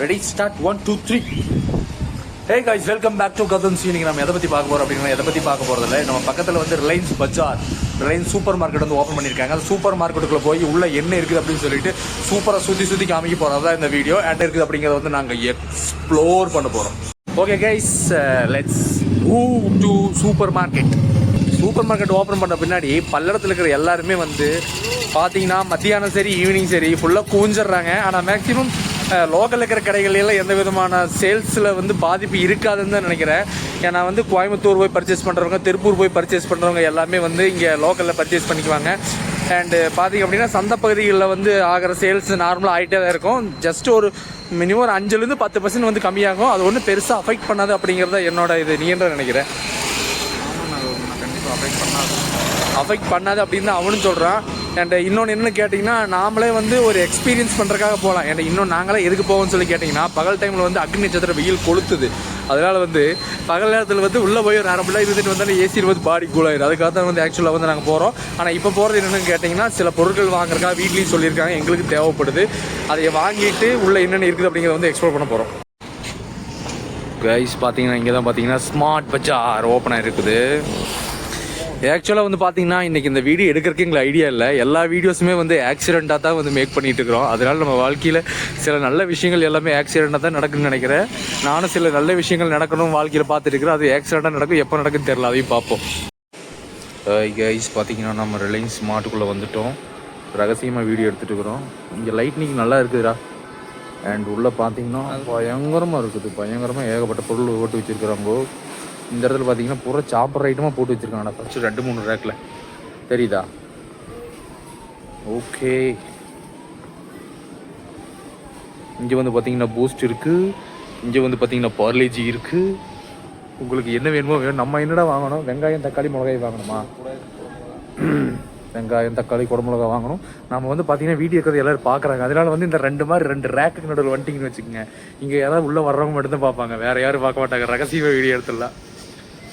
Ready start 1 2 3. Hey guys, welcome back to கதன்ஸ். இன்னைக்கு நம்ம எதை பற்றி பார்க்க போகிறோம் அப்படின்னா, எதை பற்றி பார்க்க போகிறதில்ல. நம்ம பக்கத்தில் வந்து ரிலையன்ஸ் பஜார், ரிலையன்ஸ் சூப்பர் மார்க்கெட் வந்து ஓப்பன் பண்ணியிருக்காங்க. அந்த சூப்பர் மார்க்கெட்டுக்குள்ளே போய் உள்ள என்ன இருக்குது அப்படின்னு சொல்லிட்டு சூப்பராக சுற்றி காமிக்க போகிறது தான் இந்த வீடியோ. என்ன இருக்குது அப்படிங்கிறத வந்து நாங்கள் எக்ஸ்ப்ளோர் பண்ண போகிறோம். Okay guys, let's move to super market. Super market open பண்ண பின்னாடி பல்லடத்தில் இருக்கிற எல்லாருமே வந்து பார்த்தீங்கன்னா மத்தியானம் சரி ஈவினிங் சரி ஃபுல்லாக கூஞ்சிடுறாங்க. ஆனால் மேக்ஸிமம் லோக்கலில் இருக்கிற கடைகளெல்லாம் எந்த விதமான சேல்ஸில் வந்து பாதிப்பு இருக்காதுன்னு தான் நினைக்கிறேன். ஏன்னா வந்து கோயம்புத்தூர் போய் பர்ச்சேஸ் பண்ணுறவங்க, திருப்பூர் போய் பர்ச்சேஸ் பண்ணுறவங்க எல்லாமே வந்து இங்கே லோக்கலில் பர்ச்சேஸ் பண்ணிக்குவாங்க. அண்டு பார்த்திங்க அப்படின்னா சந்தை பகுதிகளில் வந்து ஆகிற சேல்ஸ் நார்மலாக ஆகிட்டே தான் இருக்கும். ஜஸ்ட் ஒரு மினிமம் ஒரு 5-10% வந்து கம்மியாகும். அது ஒன்றும் பெருசாக அஃபெக்ட் பண்ணாது அப்படிங்கிறத என்னோட இது நீன்ற நினைக்கிறேன். அஃபெக்ட் பண்ணாது அப்படின்னு தான் அவனும் சொல்கிறான். அண்ட் இன்னொன்று என்னென்னு கேட்டிங்கன்னா, நாமளே வந்து ஒரு எக்ஸ்பீரியன்ஸ் பண்ணுறதுக்காக போகலாம். அண்ட் இன்னும் நாங்களே எதுக்கு போவோம்னு சொல்லி கேட்டிங்கன்னா, பகல் டைமில் வந்து அக்னி நட்சத்திர வெயில் கொளுத்துது. அதனால் வந்து பகல் நேரத்தில் வந்து உள்ளே போய் ஒரு 1/2 மணி நேரம் இருந்துட்டு வந்தாலும் ஏசியில் வந்து பாடி கூலாயிடும். அதுக்காக தான் வந்து ஆக்சுவலாக வந்து நாங்கள் போகிறோம். ஆனால் இப்போ போகிறது என்னென்னு கேட்டிங்கன்னா, சில பொருட்கள் வாங்குறதுக்காக வீட்லேயும் சொல்லியிருக்காங்க, எங்களுக்கு தேவைப்படுது. அதை வாங்கிட்டு உள்ளே என்னென்ன இருக்குது அப்படிங்கிறத வந்து எக்ஸ்ப்ளோர் பண்ண போகிறோம். கைஸ் பார்த்தீங்கன்னா, இங்கே தான் பார்த்தீங்கன்னா ஸ்மார்ட் பஜார் ஓப்பன் ஆகிருக்குது. ஆக்சுவலாக வந்து பார்த்தீங்கன்னா, இன்றைக்கி இந்த வீடியோ எடுக்கிறதுக்கு எங்களுக்கு ஐடியா இல்லை. எல்லா வீடியோஸுமே வந்து ஆக்சிடெண்ட்டாக தான் வந்து மேக் பண்ணிகிட்டு இருக்கிறோம். அதனால் நம்ம வாழ்க்கையில் சில நல்ல விஷயங்கள் எல்லாமே ஆக்சிடெண்ட்டாக தான் நடக்குன்னு நினைக்கிறேன். நானும் சில நல்ல விஷயங்கள் நடக்கணும் வாழ்க்கையில் பார்த்துட்டு இருக்கிறேன். அது ஆக்சிடெண்ட்டாக நடக்கும், எப்போ நடக்குன்னு தெரியல, அதையும் பார்ப்போம். கைஸ் பார்த்தீங்கன்னா, நம்ம ரிலையன்ஸ் ஸ்மார்ட்டுக்குள்ளே வந்துவிட்டோம். ரகசியமாக வீடியோ எடுத்துகிட்டு இருக்கிறோம். இங்கே லைட்னிங் நல்லா இருக்குதுடா. அண்ட் உள்ளே பார்த்தீங்கன்னா பயங்கரமாக இருக்குது. பயங்கரமாக ஏகப்பட்ட பொருள் ஓட்டு வச்சுருக்குறாங்கோ. இந்த இடத்துல பார்த்தீங்கன்னா பூரா சாப்பிட்ற ஐட்டமாக போட்டு வச்சுருக்காங்கண்ணா. ஃபஸ்ட்டு 2-3 ரேக்கில் தெரியுதா? ஓகே, இங்கே வந்து பார்த்தீங்கன்னா பூஸ்ட் இருக்குது. இங்கே வந்து பார்த்தீங்கன்னா பார்லேஜி இருக்குது. உங்களுக்கு என்ன வேணுமோ வேணும். நம்ம என்னடா வாங்கணும்? வெங்காயம், தக்காளி, மிளகாய் வாங்கணுமா? வெங்காயம், தக்காளி, குடமிளகா வாங்கணும். நம்ம வந்து பார்த்தீங்கன்னா வீடியோ இருக்கிறது எல்லோரும் பார்க்குறாங்க. அதனால் வந்து இந்த 2 ரேக்குக்கு நடுவில் வந்துட்டிங்கன்னு வச்சுக்கோங்க. இங்கே யாராவது உள்ளே வர்றவங்க மட்டும்தான் பார்ப்பாங்க, வேறு யாரும் பார்க்க மாட்டாங்க. ரகசியமாக வீடியோ எடுத்துடலாம்.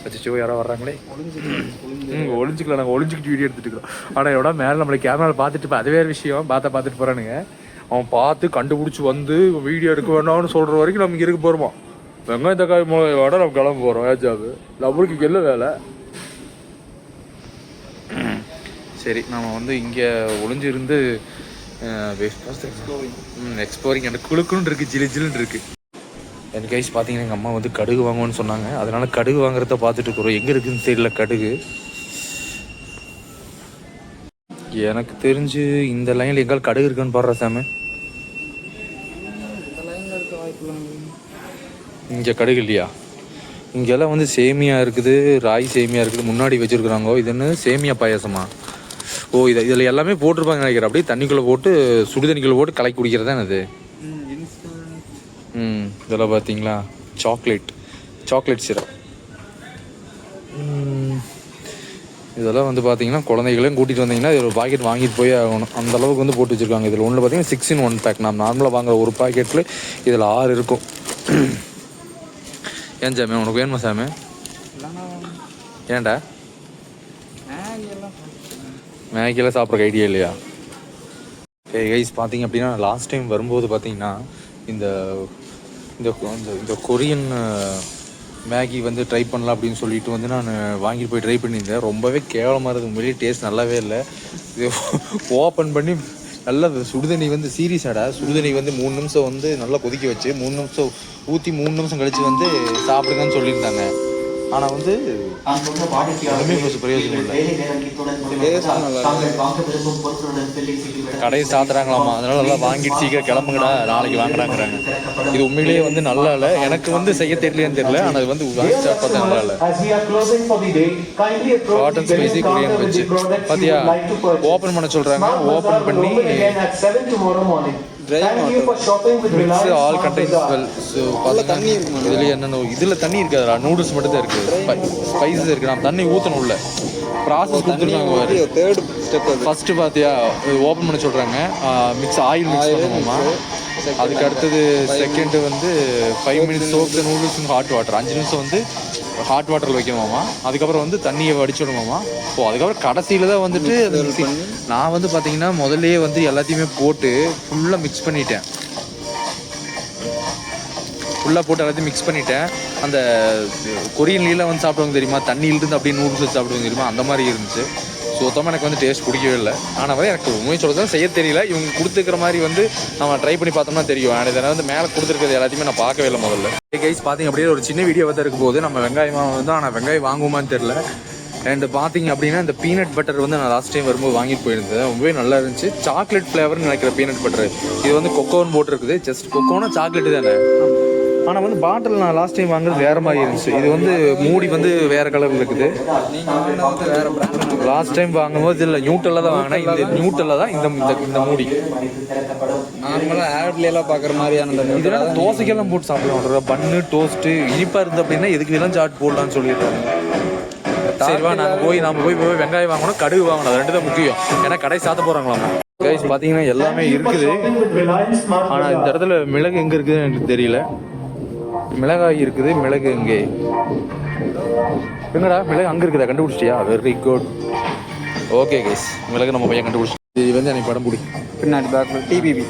வச்சுச்சோ யாராவது வர்றாங்களே, ஒளிஞ்சிக்கலாம். நாங்கள் ஒளிஞ்சிக்கிட்டு வீடியோ எடுத்துகிட்டு இருக்கோம். ஆனால் எவ்வளோ மேலே நம்மளை கேமராவில் பார்த்துட்டு அது வேறு விஷயம். பார்த்துட்டு போகிறானுங்க. அவன் பார்த்து கண்டுபிடிச்சி வந்து வீடியோ எடுக்க வேண்டாம்னு சொல்கிற வரைக்கும் நம்ம இருக்க போகிறோமா? வெங்காயம், தக்காளி, மிளகாயோட நம்ம கிளம்ப போகிறோம். ஏஜாவு நம்மளுக்கு என்ன வேலை? சரி, நம்ம வந்து இங்கே ஒளிஞ்சிருந்து எக்ஸ்ப்ளோரிங் எனக்கு குழுக்குன்னு இருக்குது, ஜிலுன்னு இருக்குது. எனக்கு கைஸ் பார்த்தீங்கன்னா, எங்கள் அம்மா வந்து கடுகு வாங்குவோன்னு சொன்னாங்க. அதனால் கடுகு வாங்குறத பார்த்துட்டு இருக்கிறோம். எங்கே இருக்குதுன்னு தெரியல கடுகு. எனக்கு தெரிஞ்சு இந்த லைனில் எங்கால் கடுகு இருக்குன்னு பாடுற சாமி. இங்கே கடுகு இல்லையா? இங்கெல்லாம் வந்து சேமியா இருக்குது, ராய் சேமியா இருக்குது, முன்னாடி வச்சுருக்குறாங்கோ. இது என்ன சேமியா பாயாசமா? ஓ, இதில் எல்லாமே போட்டிருப்பாங்க நினைக்கிறேன். அப்படியே தண்ணிக்குள்ளே போட்டு சுடுதண்ணிக்குள்ளே போட்டு கலக்கி குடிக்கிறது தான் அது. இதெல்லாம் பார்த்தீங்களா, சாக்லேட் சிரப். இதெல்லாம் வந்து பார்த்தீங்கன்னா குழந்தைகளையும் கூட்டிகிட்டு வந்தீங்கன்னா ஒரு பாக்கெட் வாங்கிட்டு போய் ஆகணும். அந்த அளவுக்கு வந்து போட்டு வச்சுருக்காங்க. இதில் ஒன்று பார்த்தீங்கன்னா 6 in 1 பேக். நம்ம நார்மலாக வாங்குற ஒரு பாக்கெட்டில் இதில் 6 இருக்கும். ஏன் சாமி, உனக்கு வேணுமா சாமி? ஏன்டா மேகியெல்லாம் சாப்பிட்ற ஐடியா இல்லையா? கைஸ் பார்த்தீங்க அப்படின்னா, லாஸ்ட் டைம் வரும்போது பார்த்தீங்கன்னா இந்த கொரியன் மேகி வந்து ட்ரை பண்ணலாம் அப்படின்னு சொல்லிட்டு வந்து நான் வாங்கிட்டு போய் ட்ரை பண்ணியிருந்தேன். ரொம்பவே கேவலமாக இருக்குது. உண்மையிலேயே டேஸ்ட் நல்லாவே இல்லை. இது ஓப்பன் பண்ணி நல்லா சுடுதண்ணி வந்து சீரியஸாடா, சுடுதண்ணி வந்து 3 நிமிஷம் வந்து நல்லா கொதிக்க வச்சு 3 நிமிஷம் ஊற்றி 3 நிமிஷம் கழித்து வந்து சாப்பிடுங்கன்னு சொல்லியிருந்தாங்க. ஆனால் வந்து ஒன்றுமே கொஞ்சம் பிரயோஜனம் இல்லை. கடையை சாத்துறாங்களாமா. அதனால நல்லா வாங்கிட்டு சீக்கிரம் கிளம்புங்கடா, நாளைக்கு வாங்குறாங்கிறாங்க. இது உண்மையிலேயே வந்து நல்லா இல்லை. எனக்கு வந்து செய்ய தெரியலையான்னு தெரியல. ஆனால் அது வந்து பார்த்தா நல்லா இல்லை. காட்டன் ஸ்பைசி கொரியன் வச்சு பார்த்தியா, ஓப்பன் பண்ண சொல்கிறாங்க. ஓப்பன் பண்ணி ஆல் கண்டெய்ன்ஸ் வெல். ஸோ தண்ணி இதில் என்னென்ன இதில் தண்ணி இருக்காதுடா, நூடுல்ஸ் மட்டும் தான் இருக்குது, ஸ்பைசஸ் இருக்குது. நம்ம தண்ணி ஊற்றணும். உள்ள ப்ராசஸ் கொடுத்துருக்காங்க. ஃபஸ்ட்டு பார்த்தியா, ஓப்பன் பண்ண சொல்கிறாங்க. ஆயில் மிக்ஸ் பண்ணுவோமா. அதுக்கு அடுத்தது செகண்டு வந்து 5 minutes சோப் த நூடுல்ஸ் இன் ஹாட் வாட்டர். 5 நிமிஷம் வந்து ஹாட் வாட்டரில் வைக்கணுமாமா. அதுக்கப்புறம் வந்து தண்ணியை வடிச்சு விடணுமாமா. ஸோ அதுக்கப்புறம் கடைசியில் தான் வந்துட்டு நான் வந்து பார்த்தீங்கன்னா முதல்லையே வந்து எல்லாத்தையுமே போட்டு ஃபுல்லாக மிக்ஸ் பண்ணிட்டேன். ஃபுல்லாக போட்டு எல்லாத்தையும் மிக்ஸ் பண்ணிவிட்டேன். அந்த கொரியன்லாம் வந்து சாப்பிடுவாங்க தெரியுமா, தண்ணியிலிருந்து அப்படியே நூடுல்ஸ் வச்சு சாப்பிடுவாங்க தெரியுமா, அந்த மாதிரி இருந்துச்சு. சுத்தமாக எனக்கு வந்து டேஸ்ட் பிடிக்கவே இல்லை. ஆனால் வந்து எனக்கு உண்மையை சொல்கிறது செய்ய தெரியல. இவங்க கொடுத்துக்கிற மாதிரி வந்து நம்ம ட்ரை பண்ணி பார்த்தோம்னா தெரியும். ஆனால் இதில் வந்து மேலே கொடுத்துருக்கிறது எல்லாத்தையுமே நான் பார்க்கவே இல்லை முதல்ல. கைஸ் பார்த்தீங்க அப்படியே ஒரு சின்ன வீடியோ வந்து இருக்கும் போது நம்ம வெங்காயமாக வந்து, ஆனால் வெங்காயம் வாங்குமான்னு தெரில. அண்ட் பார்த்தீங்க அப்படின்னா இந்த பீனட் பட்டர் வந்து நான் லாஸ்ட் டைம் வரும்போது வாங்கிட்டு போயிருந்தேன். ரொம்பவே நல்லா இருந்துச்சு. சாக்லேட் ஃப்ளேவர்னு நினைக்கிற பீனட் பட்டர். இது வந்து கொக்கோன்னு போட்டிருக்குது. ஜஸ்ட் கொக்கோனா சாக்லேட்டு தானே. ஆனால் வந்து பாட்டில் நான் லாஸ்ட் டைம் வாங்குறது வேறு மாதிரி இருந்துச்சு. இது வந்து மூடி வந்து வேறு கலரில் இருக்குது. லாஸ்ட் டைம் வாங்கும்போது இல்லை நியூட்டலில் தான் வாங்கினேன். இந்த நியூட்டலில் தான் இந்த மூடி நார்மலாக ஆட்லாம் பார்க்குற மாதிரியான இதெல்லாம் தோசைக்கெல்லாம் போட்டு சாப்பிடுவோம். பன்னு டோஸ்ட்டு இனிப்பாக இருந்து அப்படின்னா எதுக்கு இதெல்லாம் சாட் போடலான்னு சொல்லிடுறாங்க. சரிவா நம்ம போய் வெங்காயம் வாங்கணும், கடுகு வாங்கணும். அது ரெண்டு தான் முக்கியம். ஏன்னா கடை சாத்த போகிறாங்களாம். கைஸ் பார்த்தீங்கன்னா எல்லாமே இருக்குது. ஆனால் இந்த இடத்துல மிளகு எங்கே இருக்குதுன்னு எனக்கு தெரியல. மிளகாய் இருக்குது. மிளகு எங்கே? என்னடா மிளகு அங்கே இருக்குதா? கண்டுபிடிச்சிட்டியா? Very good. ஓகே கைஸ், மிளகு நம்ம பையன் கண்டுபிடிச்சி. இது வந்து எனக்கு படம் பிடி பின்னாடி பேக்கில் டிபிபி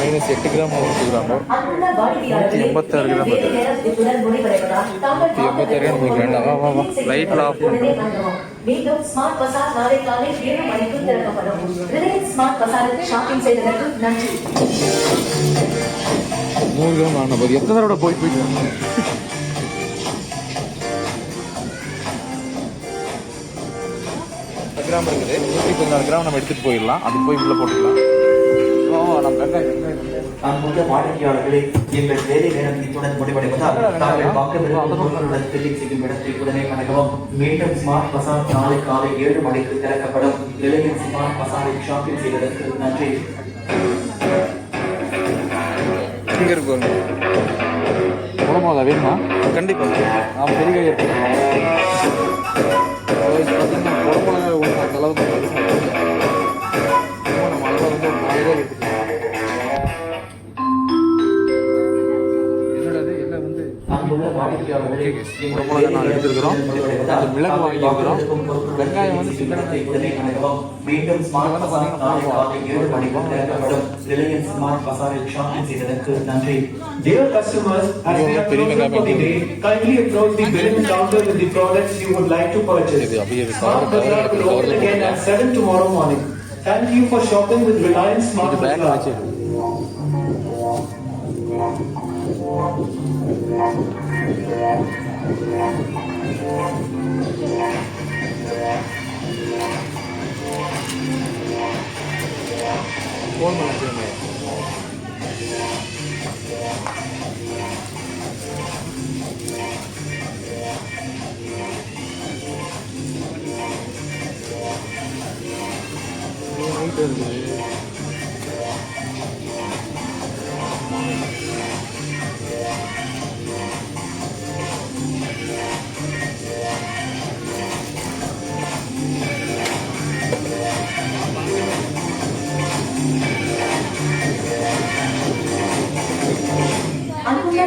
-8 கிராம் கொடுக்குறாங்க. 186 கிராம் வருது. 186 கிராம் கொடுக்குறாங்க. லைட்ல ஆஃப் பண்ணுறோம். மீண்டும் ஸ்மார்ட் பசார் நாளை காலை 7 மணிக்கு திறக்கப்படும். ரிலையன்ஸ் ஸ்மார்ட் பசாரில் ஷாப்பிங் செய்ததற்கு நன்றி. 100 கிராம் வாங்கின போது எத்தனை தடவை போயிட்டு கிராம் இருக்குது. 114 கிராம் நம்ம எடுத்துகிட்டு போயிடலாம். அது போய் உள்ள போட்டுக்கலாம். அன்புள்ள வாடிக்கையாளர்களே, எங்கள் வேலை நேரம் இத்துடன் முடிவடைவதால் தாங்கள் பார்க்க விரும்பும் பொருட்களுடன் பில்லிங் செய்யும் இடத்தை உடனே அணுகவும். மீண்டும் ஸ்மார்ட் பசார் நாளை காலை 7 மணிக்கு திறக்கப்படும். ரிலையன்ஸ் ஸ்மார்ட் பசாரில் ஷாப்பிங் செய்வதற்கு நன்றி. இங்கே இருக்கும் குழம்பு வேணுமா? கண்டிப்பாக நான் பெரிய குழம்பு ஒன்று அந்த அளவுக்கு நம்ம அளவாக வந்து ஒரு 4 பேர் எடுத்துக்கலாம். அன்புள்ள வாடிக்கையாளர்களே, குழம்புல நாங்கள் எடுத்துருக்கிறோம். மிளகு வாங்கியிருக்கிறோம். வெங்காயம் வந்து இடத்தை உடனே அணுகவும். மீண்டும் ஸ்மார்ட் பசார் நாளை காலை 7 மணிக்கு திறக்கப்படும். ரிலையன்ஸ் ஸ்மார்ட் பசாரில் ஷாப்பிங் செய்வதற்கு நன்றி. Dear customers, as we are closing for the day, kindly approach the billing counter with the products you would like to purchase. Smart Bazaar will open again at 7 tomorrow morning. Thank you for shopping with Reliance Smart Bazaar.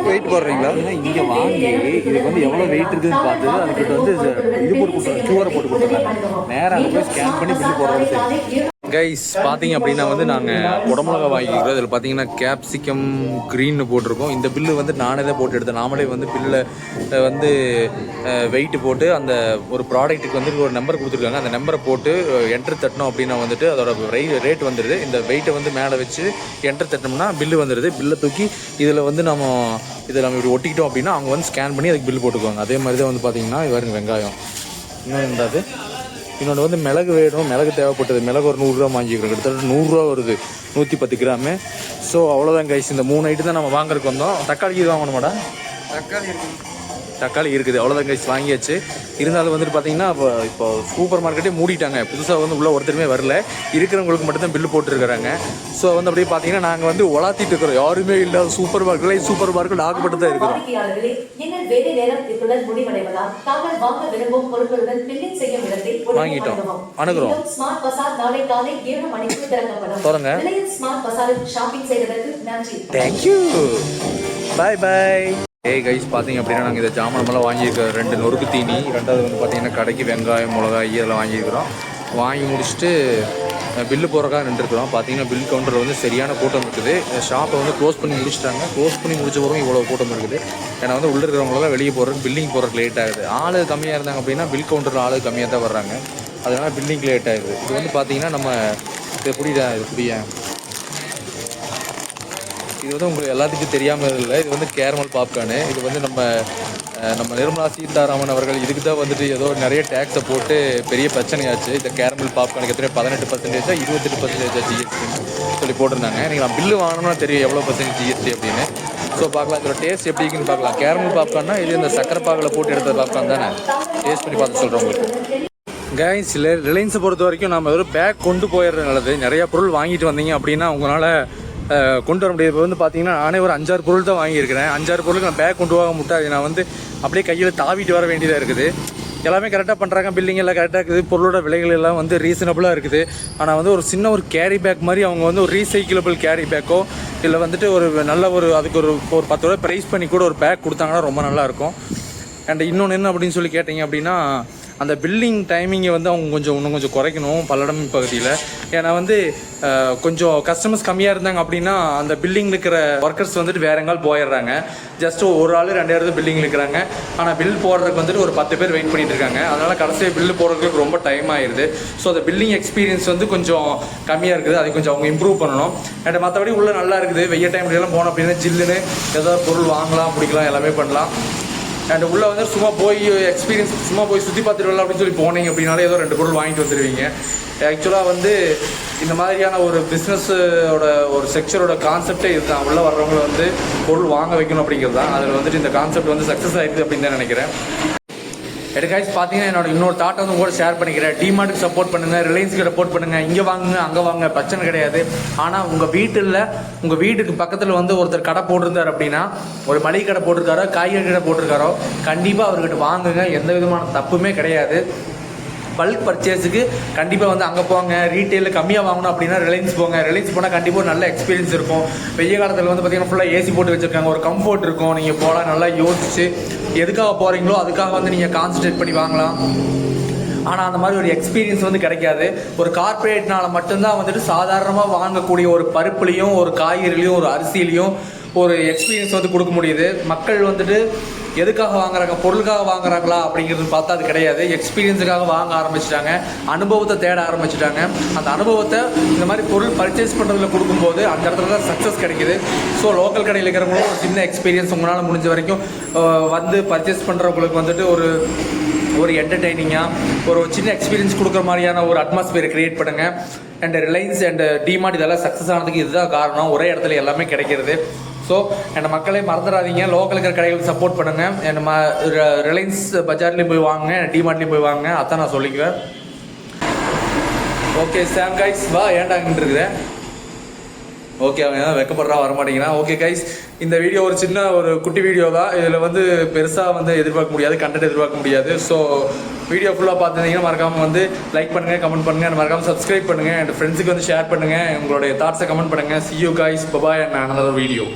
Weight போடுறீங்களா? இங்கே வாங்கி இதுக்கு வந்து எவ்வளோ wait இருக்குதுன்னு பார்த்து அதுக்கிட்ட வந்து இது போட்டு கொடுத்துருங்க, QR போட்டு கொடுத்துருங்க. நேராக அங்கே போய் ஸ்கேன் பண்ணி பில்லு போடுறது சரி. கைஸ் பார்த்தீங்க அப்படின்னா வந்து நாங்கள் குடமிளகா வாங்கிக்கிறோம். இதில் பார்த்தீங்கன்னா கேப்சிகம் க்ரீன்னு போட்டிருக்கோம். இந்த பில்லு வந்து நானே தான் போட்டு எடுத்தேன். நாமளே வந்து பில்லில் வந்து வெயிட்டு போட்டு அந்த ஒரு ப்ராடக்ட்டுக்கு வந்து ஒரு நம்பர் கொடுத்துருக்காங்க. அந்த நம்பரை போட்டு என்ட்ரு தட்டணும் அப்படின்னா வந்துட்டு அதோட ரேட் வந்துடுது. இந்த வெயிட்டை வந்து மேலே வச்சு என்ட்ரு தட்டினோம்னா பில்லு வந்துடுது. பில்லை தூக்கி இதில் வந்து நம்ம இப்படி ஒட்டிக்கிட்டோம் அப்படின்னா அவங்க வந்து ஸ்கேன் பண்ணி அதுக்கு பில் போட்டுக்குவாங்க. அதே மாதிரி தான் வந்து பார்த்தீங்கன்னா இது வெங்காயம் இன்னும் இருந்தாது. இன்னொன்று வந்து மிளகு வேணும். மிளகு தேவைப்பட்டது. மிளகு ஒரு 100 கிராம் வாங்கிக்கிறோம். கிட்டத்தட்ட 100 ரூபா வருது, 110 கிராமு. ஸோ அவ்வளோதான் கைஸ். இந்த 3 ஐட்டம் தான் நம்ம வாங்குறதுக்கு வந்தோம். தக்காளி இது வாங்கணுமாடா? தக்காளி இருக்குது. அவ்வளோதான் கைஸ், வாங்கியாச்சு. இருந்தாலும் வந்துட்டு பார்த்தீங்கன்னா இப்போ சூப்பர் மார்க்கெட்டே மூடிட்டாங்க. புதுசாக வந்து உள்ள ஒருத்தருமே வரல. இருக்கிறவங்களுக்கு மட்டும்தான் பில்லு போட்டுருக்காங்க. ஸோ வந்து அப்படியே பார்த்தீங்கன்னா நாங்கள் வந்து உலாத்திட்டு இருக்கிறோம். யாருமே இல்லாத சூப்பர் மார்க்கெட் ஆகப்பட்டு தான் இருக்கிறோம். வாங்கிட்டோம், அணுகிறோம். பாருங்க. தேங்க்யூ. பாய் பாய். கைஸ் பார்த்தீங்க அப்படின்னா நாங்கள் இந்த ஜாமானமெல்லாம் வாங்கியிருக்கோம். 2 நொறுக்கு தீனி, 2வது வந்து பார்த்தீங்கன்னா கடைக்கு வெங்காயம் மிளகாய் இதெல்லாம் வாங்கியிருக்கிறோம். வாங்கி முடிச்சுட்டு பில்லு போடுறக்காக நின்றுருக்குறோம். பார்த்தீங்கன்னா பில் கவுண்டர் வந்து சரியான கூட்டம் இருக்குது. ஷாப்பை வந்து க்ளோஸ் பண்ணி முடிச்சிட்டாங்க. க்ளோஸ் பண்ணி முடிச்ச பிறகு இவ்வளோ கூட்டம் இருக்குது. ஏன்னா வந்து உள்ளே இருக்கிறவங்களாம் வெளியே போகிறதுக்கு பில்லிங் போகிறதுக்கு லேட் ஆகுது. ஆள் கம்மியாக இருந்தாங்க அப்படின்னா பில் கவுண்டரில் ஆள் கம்மியாக தான் வர்றாங்க. அதனால் பில்லிங் லேட் ஆகுது. இது வந்து பார்த்தீங்கன்னா நம்ம இது புரியுதா, இது புரியா, இது வந்து உங்களுக்கு எல்லாத்துக்கும் தெரியாமல் இல்லை. இது வந்து கேரமல் பாப்கார்னு. இது வந்து நம்ம நிர்மலா சீதாராமன் அவர்கள் இதுக்கு தான் வந்துட்டு ஏதோ நிறைய டேக்ஸை போட்டு பெரிய பிரச்சனையாச்சு. இந்த கேரமல் பாப்கார்னுக்கு எத்தனை 18% 28% ஜிஎஸ்டின்னு சொல்லி போட்டிருந்தாங்க. நீங்கள் நான் பில்லு வாங்கணும்னா தெரியும் எவ்வளோ % ஜிஎஸ்டி அப்படின்னு. ஸோ பார்க்கலாம் இதோட டேஸ்ட் எப்படி இருக்குன்னு பார்க்கலாம். கேரமல் பாப்கார்னா இது இந்த சக்கரை பாகில் போட்டு எடுத்த பாப்கார்ன் தானே. டேஸ்ட் பண்ணி பார்த்து சொல்கிறேன் உங்களுக்கு. கைஸ் ரிலையன்ஸை பொறுத்த வரைக்கும் நம்ம ஒரு பேக் கொண்டு போயிடுறது நல்லது. நிறையா பொருள் வாங்கிட்டு வந்தீங்க அப்படின்னா உங்களால் கொண்டு வர முடியாது. இப்போ வந்து பார்த்தீங்கன்னா நானே ஒரு 5-6 பொருள் தான் வாங்கியிருக்கிறேன். 5-6 பொருளுக்கு நான் பேக் கொண்டு போக முடியாது. நான் வந்து அப்படியே கையில் தாவிட்டு வர வேண்டியதாக இருக்குது. எல்லாமே கரெக்டாக பண்ணுறாங்க, பில்லிங் எல்லாம் கரெக்டாக இருக்குது, பொருளோட விலைகள் எல்லாம் வந்து ரீசனபிளாக இருக்குது. ஆனால் வந்து ஒரு சின்ன ஒரு கேரி பேக் மாதிரி அவங்க வந்து ஒரு ரீசைக்கிளபிள் கேரி பேக்கோ இல்லை வந்துட்டு ஒரு நல்ல அதுக்கு ஒரு 10 ரூபா ப்ரைஸ் பண்ணி கூட ஒரு பேக் கொடுத்தாங்கன்னா ரொம்ப நல்லாயிருக்கும். அண்ட் இன்னொன்று என்ன அப்படின்னு சொல்லி கேட்டிங்க அப்படின்னா அந்த பில்லிங் டைமிங்கை வந்து அவங்க இன்னும் கொஞ்சம் குறைக்கணும் பல்லடம் பகுதியில். ஏன்னா வந்து கொஞ்சம் கஸ்டமர்ஸ் கம்மியாக இருந்தாங்க அப்படின்னா அந்த பில்லிங்கில் இருக்கிற ஒர்க்கர்ஸ் வந்துட்டு வேற எங்காலும் போயிடுறாங்க. ஜஸ்ட் ஒரு ஆள் 2 இடத்துல பில்லிங்கில் இருக்கிறாங்க. ஆனால் பில் போடுறதுக்கு வந்துட்டு ஒரு 10 பேர் வெயிட் பண்ணிட்டு இருக்காங்க. அதனால் கடைசியாக பில்லு போடுறதுக்கு ரொம்ப டைம் ஆயிடுது. ஸோ அந்த பில்லிங் எக்ஸ்பீரியன்ஸ் வந்து கொஞ்சம் கம்மியாக இருக்குது. அதை கொஞ்சம் அவங்க இம்ப்ரூவ் பண்ணணும். அண்ட் மற்றபடி உள்ளே நல்லா இருக்குது. வெய்ய டைம்லாம் போனோம் அப்படின்னா ஜில்லுன்னு ஏதாவது பொருள் வாங்கலாம், பிடிக்கலாம், எல்லாமே பண்ணலாம். அண்ட் உள்ளே வந்து சும்மா போய் எக்ஸ்பீரியன்ஸ் சும்மா போய் சுற்றி பார்த்துட்டு வரலாம் அப்படின்னு சொல்லி போனீங்க அப்படின்னாலே ஏதோ 2 பொருள் வாங்கிட்டு வந்துடுவீங்க. ஆக்சுவலாக வந்து இந்த மாதிரியான ஒரு பிஸ்னஸோட ஒரு செக்டரோட கான்செப்டே இதுதான். உள்ளே வர்றவங்களை வந்து பொருள் வாங்க வைக்கணும் அப்படிங்கிறது தான். அதில் வந்துட்டு இந்த கான்செப்ட் வந்து சக்ஸஸ் ஆகிடுது அப்படின்னு தான் நினைக்கிறேன். எடுக்காய்ச்சி பார்த்தீங்கன்னா என்னோட இன்னொரு தாட்டை வந்து கூட ஷேர் பண்ணிக்கிறேன். டிமார்ட்டுக்கு சப்போர்ட் பண்ணுங்கள், ரிலையன்ஸுக்கு சப்போர்ட் பண்ணுங்கள், இங்கே வாங்குங்க அங்கே வாங்க பிரச்சனை கிடையாது. ஆனால் உங்கள் வீட்டுக்கு பக்கத்தில் வந்து ஒருத்தர் கடை போட்டிருந்தார் அப்படின்னா, ஒரு மளிகை கடை போட்டிருக்காரோ காய்கறி கடை போட்டிருக்காரோ கண்டிப்பாக அவர்கிட்ட வாங்குங்க. எந்த விதமான தப்புமே கிடையாது. பல்க் பர்ச்சேஸுக்கு கண்டிப்பாக வந்து அங்கே போங்க. ரீட்டெயிலில் கம்மியாக வாங்கணும் அப்படின்னா ரிலையன்ஸ் போங்க. ரிலையன்ஸ் போனால் கண்டிப்பாக நல்ல எக்ஸ்பீரியன்ஸ் இருக்கும். வெய்ய காலத்தில் வந்து பார்த்தீங்கன்னா ஃபுல்லாக ஏசி போட்டு வச்சுருக்காங்க. ஒரு கம்ஃபர்ட் இருக்கும். நீங்கள் போகலாம், நல்லா யோசிச்சு எதுக்காக போகிறீங்களோ அதுக்காக வந்து நீங்கள் கான்சன்ட்ரேட் பண்ணி வாங்கலாம். ஆனால் அந்த மாதிரி ஒரு எக்ஸ்பீரியன்ஸ் வந்து கிடைக்காது. ஒரு கார்பரேட்னால மட்டும்தான் வந்துட்டு சாதாரணமாக வாங்கக்கூடிய ஒரு பருப்புலையும் ஒரு காய்கறிலையும் ஒரு அரிசியிலையும் ஒரு எக்ஸ்பீரியன்ஸ் வந்து கொடுக்க முடியுது. மக்கள் வந்துட்டு எதுக்காக வாங்குறாங்க, பொருளுக்காக வாங்குறாங்களா அப்படிங்கிறது பார்த்தா அது கிடையாது. எக்ஸ்பீரியன்ஸுக்காக வாங்க ஆரம்பிச்சிட்டாங்க, அனுபவத்தை தேட ஆரம்பிச்சிட்டாங்க. அந்த அனுபவத்தை இந்த மாதிரி பொருள் பர்ச்சேஸ் பண்ணுறதுல கொடுக்கும்போது அந்த இடத்துல தான் சக்ஸஸ் கிடைக்குது. ஸோ லோக்கல் கடையில் இருக்கிறவங்களும் ஒரு சின்ன எக்ஸ்பீரியன்ஸ் உங்களால் முடிஞ்ச வரைக்கும் வந்து பர்ச்சேஸ் பண்ணுறவங்களுக்கு வந்துட்டு ஒரு என்டர்டெய்னிங்காக ஒரு சின்ன எக்ஸ்பீரியன்ஸ் கொடுக்குற மாதிரியான ஒரு அட்மாஸ்பியரை கிரியேட் பண்ணுங்கள். அண்ட் ரிலையன்ஸ் அண்ட் டிமார்ட் இதெல்லாம் சக்ஸஸ் ஆனதுக்கு இதுதான் காரணம். ஒரே இடத்துல எல்லாமே கிடைக்கிறது. ஸோ என் மக்களே மறந்துடாதீங்க, லோக்கல் இருக்கிற கடைகளுக்கு சப்போர்ட் பண்ணுங்கள். என் ரிலையன்ஸ் பஜார்லேயும் போய் வாங்குங்க, டிமார்ட்லேயும் போய் வாங்குங்க. அதான் நான் சொல்லிக்குவேன். ஓகே சாம் கைஸ், வா ஏண்டாங்கிட்டு இருக்கிறேன். ஓகே, அவன் ஏதாவது வெக்கப்படுறா வரமாட்டேங்கிறான். ஓகே கைஸ், இந்த வீடியோ ஒரு குட்டி வீடியோ தான். இதில் வந்து பெருசாக வந்து எதிர்பார்க்க முடியாது, கண்டென்ட் எதிர்பார்க்க முடியாது. ஸோ வீடியோ ஃபுல்லாக பார்த்துருந்தீங்கன்னா மறக்காமல் வந்து லைக் பண்ணுங்கள், கமெண்ட் பண்ணுங்கள், மறக்காமல் சப்ஸ்கிரைப் பண்ணுங்கள், அண்ட் ஃப்ரெண்ட்ஸுக்கு வந்து ஷேர் பண்ணுங்கள். உங்களுடைய தாட்ஸை கமெண்ட் பண்ணுங்கள். See you guys, bye bye, and another video.